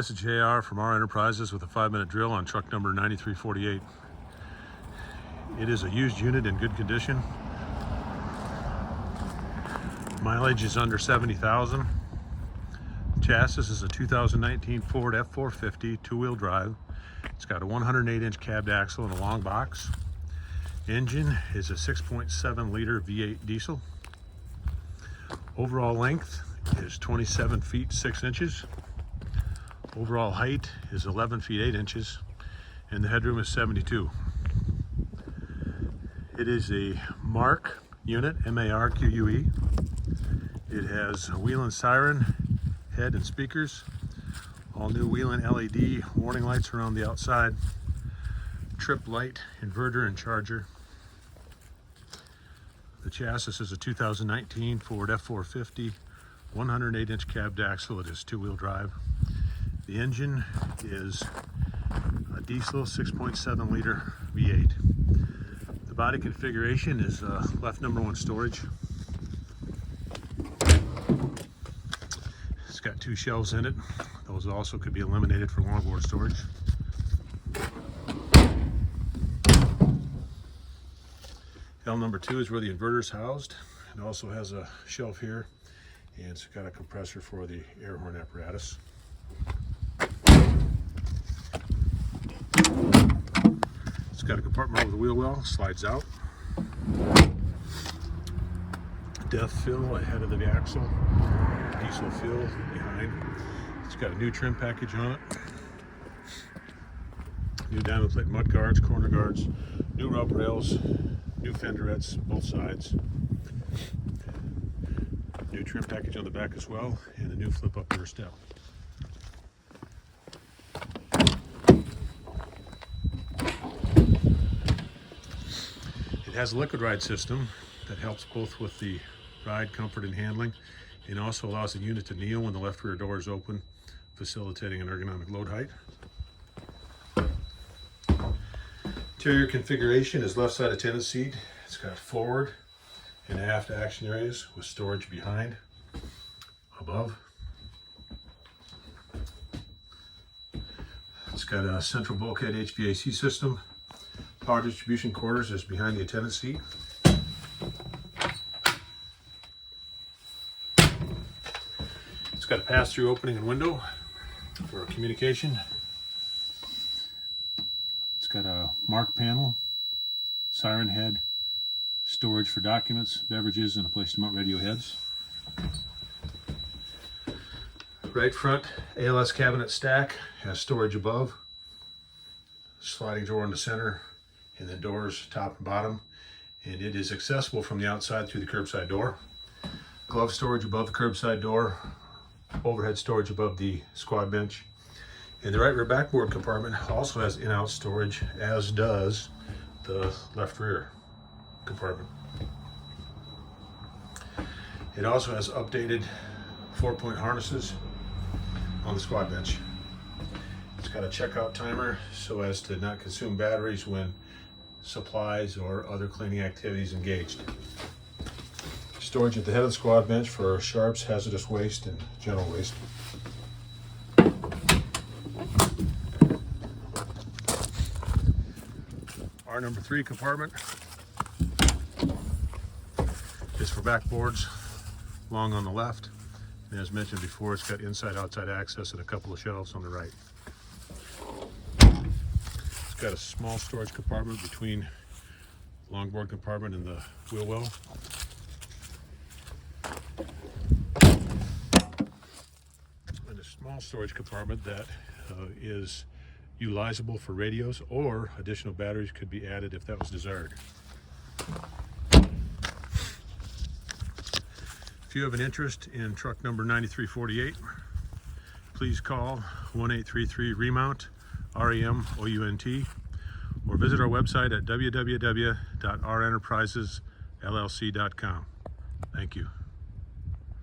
This is JR from R Enterprises with a 5-minute drill on truck number 9348. It is a used unit in good condition. Mileage is under 70,000. Chassis is a 2019 Ford F450 two-wheel drive. It's got a 108-inch cabbed axle and a long box. Engine is a 6.7 liter V8 diesel. Overall length is 27 feet 6 inches. Overall height is 11 feet 8 inches, and the headroom is 72. It is a Marque unit, M-A-R-Q-U-E. It has a wheel siren, head and speakers, all new wheel LED warning lights around the outside, trip light, inverter and charger. The chassis is a 2019 Ford F450, 108-inch cabbed axle. It is two-wheel drive. The engine is a diesel 6.7 liter V8. The body configuration is left number 1 storage. It's got 2 shelves in it. Those also could be eliminated for longboard storage. L number 2 is where the inverter is housed. It also has a shelf here, and it's got a compressor for the air horn apparatus. It's got a compartment over the wheel well, slides out. Depth fill ahead of the axle, diesel fill behind. It's got a new trim package on it. New diamond plate mud guards, corner guards, new rub rails, new fenderettes, both sides. New trim package on the back as well, and a new flip-up rear step. It has a liquid ride system that helps both with the ride comfort and handling, and also allows the unit to kneel when the left rear door is open, facilitating an ergonomic load height. Interior configuration is left side attendant seat. It's got forward and aft action areas with storage behind, above. It's got a central bulkhead HVAC system. Power distribution quarters is behind the attendant seat. It's got a pass-through opening and window for communication. It's got a Marque panel, siren head, storage for documents, beverages, and a place to mount radio heads. Right front ALS cabinet stack has storage above, sliding door in the center, and the doors top and bottom, and it is accessible from the outside through the curbside door. Glove storage above the curbside door, overhead storage above the squad bench, and the right rear backboard compartment also has in-out storage, as does the left rear compartment. It also has updated 4-point harnesses on the squad bench. It's got a checkout timer so as to not consume batteries when supplies or other cleaning activities engaged. Storage at the head of the squad bench for sharps, hazardous waste, and general waste. Our number 3 compartment is for backboards, long on the left. And as mentioned before, it's got inside-outside access and a couple of shelves on the right. It's got a small storage compartment between the longboard compartment and the wheel well. And a small storage compartment that is utilizable for radios, or additional batteries could be added if that was desired. If you have an interest in truck number 9348, please call 1-833-REMOUNT, R-E-M-O-U-N-T, or visit our website at www.renterprisesllc.com. Thank you.